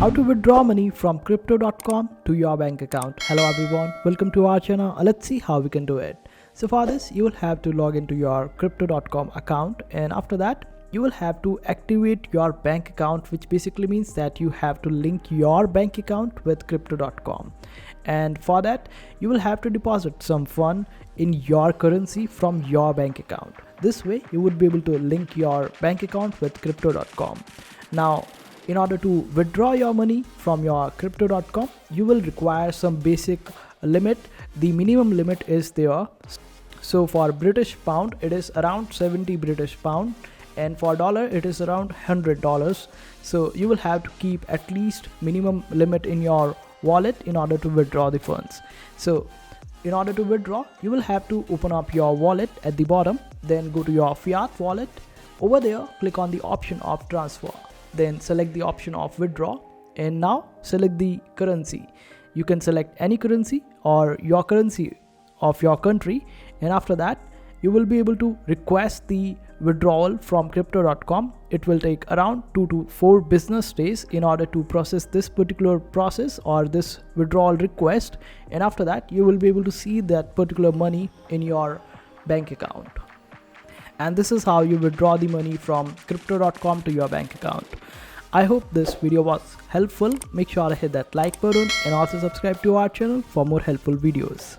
How to withdraw money from crypto.com to your bank account. Hello everyone, welcome to our channel. Let's see how we can do it. So for this, you will have to log into your crypto.com account, and after that you will have to activate your bank account, which basically means that you have to link your bank account with crypto.com. And for that, you will have to deposit some fund in your currency from your bank account. This way you would be able to link your bank account with crypto.com. Now, in order to withdraw your money from your crypto.com, you will require some basic limit. The minimum limit is there. So for British pound, it is around 70 British pound, and for dollar, it is around $100. So you will have to keep at least minimum limit in your wallet in order to withdraw the funds. So in order to withdraw, you will have to open up your wallet at the bottom, then go to your fiat wallet. Over there, click on the option of transfer. Then select the option of withdraw, and now select the currency. You can select any currency or your currency of your country, and after that you will be able to request the withdrawal from crypto.com. It will take around 2 to 4 business days in order to process this particular process or this withdrawal request, and after that you will be able to see that particular money in your bank account. And this is how you withdraw the money from crypto.com to your bank account. I hope this video was helpful. Make sure to hit that like button and also subscribe to our channel for more helpful videos.